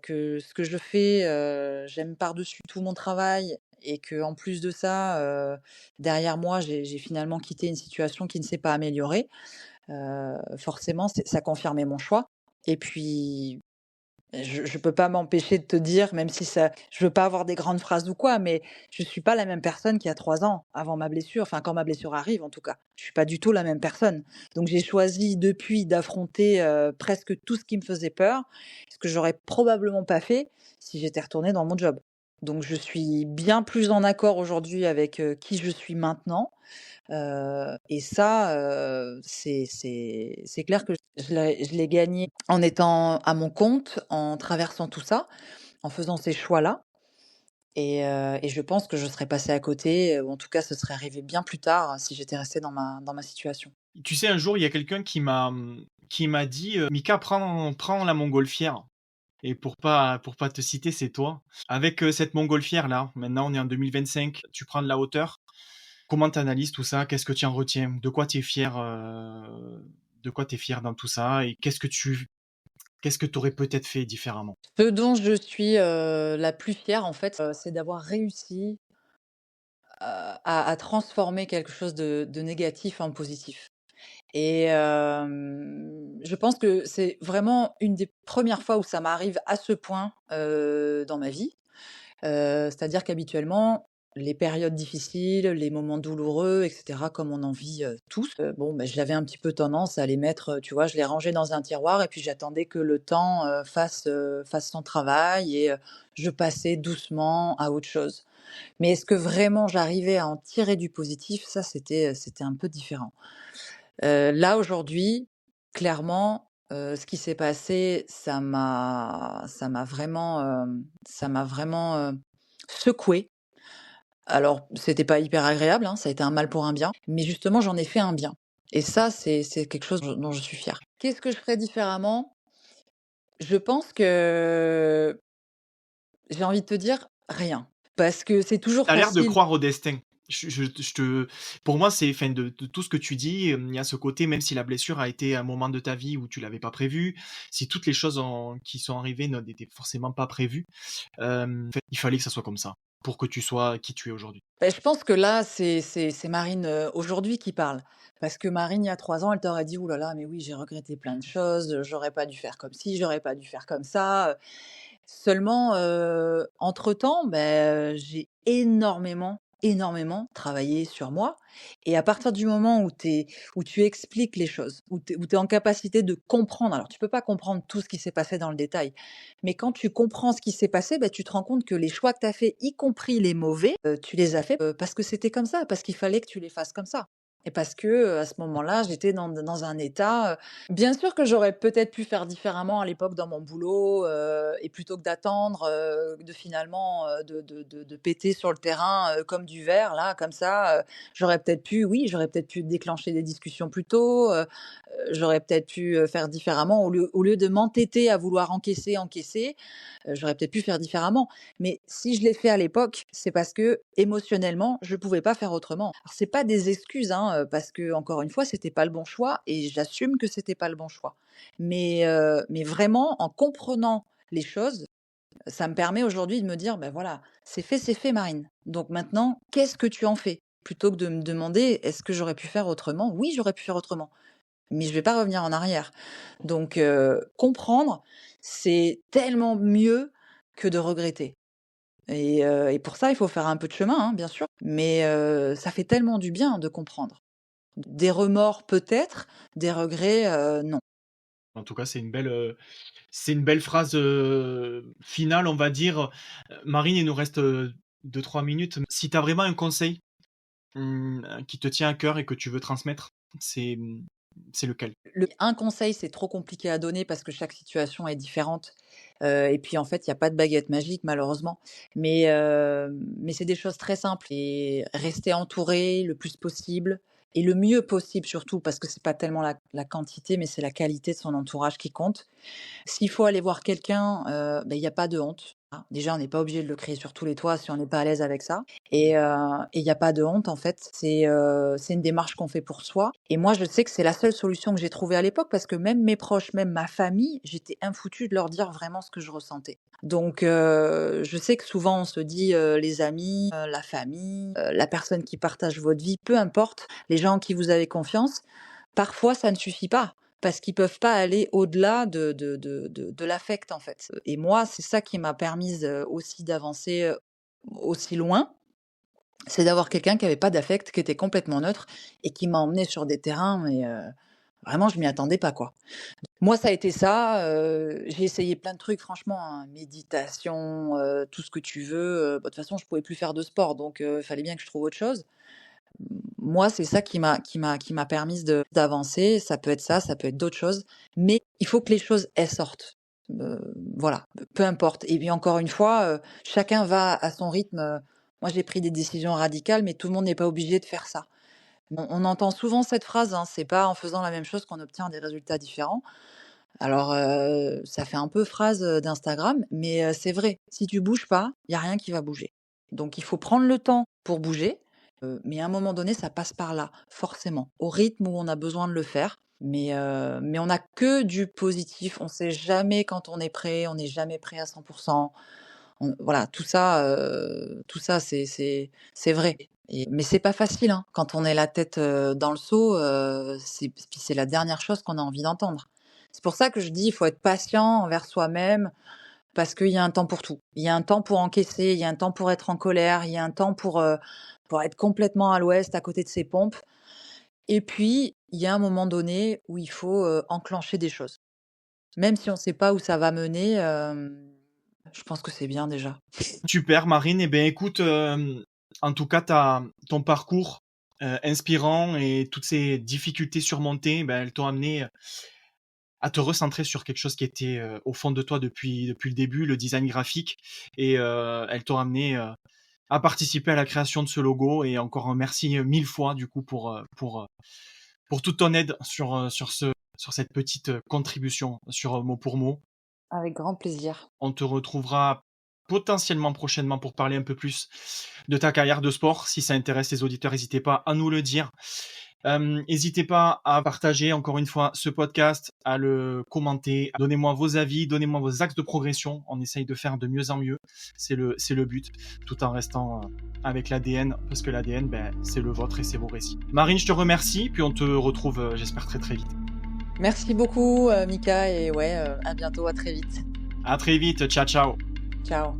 que ce que je fais, j'aime par-dessus tout mon travail et qu'en plus de ça, derrière moi, j'ai finalement quitté une situation qui ne s'est pas améliorée, forcément ça confirmait mon choix et puis Je peux pas m'empêcher de te dire, même si ça je veux pas avoir des grandes phrases ou quoi, mais je suis pas la même personne qu'il y a 3 ans, avant ma blessure, enfin quand ma blessure arrive en tout cas. Je suis pas du tout la même personne. Donc j'ai choisi depuis d'affronter, presque tout ce qui me faisait peur, ce que j'aurais probablement pas fait si j'étais retournée dans mon job. Donc je suis bien plus en accord aujourd'hui avec, qui je suis maintenant. Et ça, c'est clair que je l'ai gagné en étant à mon compte, en traversant tout ça, en faisant ces choix-là et je pense que je serais passée à côté, ou en tout cas, ce serait arrivé bien plus tard, si j'étais restée dans ma situation. Tu sais, un jour, il y a quelqu'un qui m'a dit, «Mika, prends la montgolfière» et pour pas te citer, c'est toi. Avec, cette montgolfière-là, maintenant on est en 2025, tu prends de la hauteur. Comment tu analyses tout ça? Qu'est-ce que tu en retiens? De quoi tu es fier dans tout ça? Et qu'est-ce que tu aurais peut-être fait différemment? Ce dont je suis, la plus fière, en fait, c'est d'avoir réussi, à transformer quelque chose de négatif en positif. Et je pense que c'est vraiment une des premières fois où ça m'arrive à ce point, dans ma vie. C'est-à-dire qu'habituellement, les périodes difficiles, les moments douloureux et cetera, comme on en vit, tous, bon, bah, j'avais un petit peu tendance à les mettre, tu vois, je les rangeais dans un tiroir et puis j'attendais que le temps, fasse son travail et je passais doucement à autre chose. Mais est-ce que vraiment j'arrivais à en tirer du positif? Ça, c'était un peu différent. Là, aujourd'hui, clairement, ce qui s'est passé, ça m'a vraiment, secouée. Alors, c'était pas hyper agréable, hein, ça a été un mal pour un bien, mais justement, j'en ai fait un bien et ça, c'est quelque chose dont je suis fière. Qu'est-ce que je ferais différemment? Je pense que j'ai envie de te dire rien, parce que c'est toujours Tu as l'air de facile. croire au destin. Je te Pour moi, c'est enfin de tout ce que tu dis, il y a ce côté, même si la blessure a été un moment de ta vie où tu l'avais pas prévu, si toutes les choses qui sont arrivées n'étaient forcément pas prévues, il fallait que ça soit comme ça, pour que tu sois qui tu es aujourd'hui. Je pense que là, c'est Marine, aujourd'hui qui parle. Parce que Marine, il y a 3 ans, elle t'aurait dit: «Ouh là là, mais oui, j'ai regretté plein de choses, j'aurais pas dû faire comme ci, j'aurais pas dû faire comme ça», Seulement, entre-temps, j'ai énormément, énormément travaillé sur moi et à partir du moment où tu expliques les choses, où tu es en capacité de comprendre, alors tu peux pas comprendre tout ce qui s'est passé dans le détail, mais quand tu comprends ce qui s'est passé, tu te rends compte que les choix que tu as faits, y compris les mauvais, tu les as faits, parce que c'était comme ça, parce qu'il fallait que tu les fasses comme ça et parce que, à ce moment-là, j'étais dans un état, bien sûr que j'aurais peut-être pu faire différemment à l'époque dans mon boulot, et plutôt que d'attendre, de finalement, de péter sur le terrain, comme du verre là, comme ça, j'aurais peut-être pu déclencher des discussions plus tôt, j'aurais peut-être pu, faire différemment au lieu de m'entêter à vouloir encaisser, encaisser, j'aurais peut-être pu faire différemment. Mais si je l'ai fait à l'époque, c'est parce que émotionnellement, je pouvais pas faire autrement. Alors c'est pas des excuses, hein, parce que encore une fois, c'était pas le bon choix et j'assume que c'était pas le bon choix. Mais vraiment en comprenant les choses, ça me permet aujourd'hui de me dire: «Ben voilà, c'est fait Marine. Donc maintenant, qu'est-ce que tu en fais?» Plutôt que de me demander: «Est-ce que j'aurais pu faire autrement?» Oui, j'aurais pu faire autrement, mais je vais pas revenir en arrière. Donc comprendre, c'est tellement mieux que de regretter et pour ça, il faut faire un peu de chemin, hein, bien sûr, mais ça fait tellement du bien de comprendre. Des remords peut-être, des regrets, non. En tout cas, c'est une belle phrase, finale, on va dire. Marine, il nous reste, 2-3 minutes. Si tu as vraiment un conseil, qui te tient à cœur et que tu veux transmettre, c'est, c'est lequel? Un conseil, c'est trop compliqué à donner parce que chaque situation est différente, et puis, en fait, il y a pas de baguette magique malheureusement. Mais c'est des choses très simples et rester entouré le plus possible et le mieux possible surtout parce que c'est pas tellement la quantité, mais c'est la qualité de son entourage qui compte. S'il faut aller voir quelqu'un, il y a pas de honte, hein. Déjà, on n'est pas obligé de le crier sur tous les toits si on n'est pas à l'aise avec ça et il y a pas de honte, en fait. C'est une démarche qu'on fait pour soi et moi, je sais que c'est la seule solution que j'ai trouvée à l'époque parce que même mes proches, même ma famille, j'étais infoutue de leur dire vraiment ce que je ressentais. Donc je sais que souvent on se dit, les amis, la famille, la personne qui partage votre vie, peu importe, les gens en qui vous avez confiance, parfois ça ne suffit pas. parce qu'ils peuvent pas aller au-delà de l'affect, en fait. Et moi, c'est ça qui m'a permise, aussi d'avancer, aussi loin, c'est d'avoir quelqu'un qui avait pas d'affect, qui était complètement neutre et qui m'a emmenée sur des terrains, mais vraiment je m'y attendais pas, quoi. Moi, ça a été ça, j'ai essayé plein de trucs franchement, hein, méditation, tout ce que tu veux, bah, de toute façon je pouvais plus faire de sport donc il fallait bien que je trouve autre chose. Moi, c'est ça qui m'a permise d'avancer. Ça peut être ça, ça peut être d'autres choses, mais il faut que les choses, elles sortent. Voilà, peu importe et puis encore une fois, chacun va à son rythme, moi j'ai pris des décisions radicales, mais tout le monde n'est pas obligé de faire ça. On entend souvent cette phrase, hein: «C'est pas en faisant la même chose qu'on obtient des résultats différents». Alors, ça fait un peu phrase, d'Instagram, mais c'est vrai. Si tu bouges pas, il y a rien qui va bouger. Donc il faut prendre le temps pour bouger, mais à un moment donné, ça passe par là, forcément, au rythme où on a besoin de le faire. Mais on a que du positif. On sait jamais quand on est prêt, on n'est jamais prêt à 100. Voilà, tout ça, c'est vrai mais c'est pas facile, hein. Quand on est la tête, dans le seau, c'est la dernière chose qu'on a envie d'entendre. C'est pour ça que je dis: «Il faut être patient envers soi-même», parce qu'il y a un temps pour tout. Il y a un temps pour encaisser, il y a un temps pour être en colère, il y a un temps pour être complètement à l'ouest, à côté de ses pompes et puis, il y a un moment donné où il faut, enclencher des choses. Même si on sait pas où ça va mener, je pense que c'est bien déjà. Super Marine, eh bien écoute, en tout cas ton parcours, inspirant et toutes ces difficultés surmontées, ben, elles t'ont amené à te recentrer sur quelque chose qui était, au fond de toi depuis le début, le design graphique et elles t'ont amené, à participer à la création de ce logo et encore un merci, 1000 fois du coup pour toute ton aide sur cette petite, contribution sur, mot pour mot. Avec grand plaisir. On te retrouvera potentiellement prochainement pour parler un peu plus de ta carrière de sport. Si ça intéresse les auditeurs, n'hésitez pas à nous le dire. N'hésitez pas à partager encore une fois ce podcast, à le commenter. Donnez-moi vos avis, donnez-moi vos axes de progression. On essaye de faire de mieux en mieux. C'est le but, tout en restant avec l'ADN, parce que l'ADN, ben, c'est le vôtre et c'est vos récits. Marine, je te remercie, puis on te retrouve, j'espère, très très vite. Merci beaucoup, Mika et ouais, à bientôt, à très vite. À très vite, ciao ciao. Ciao.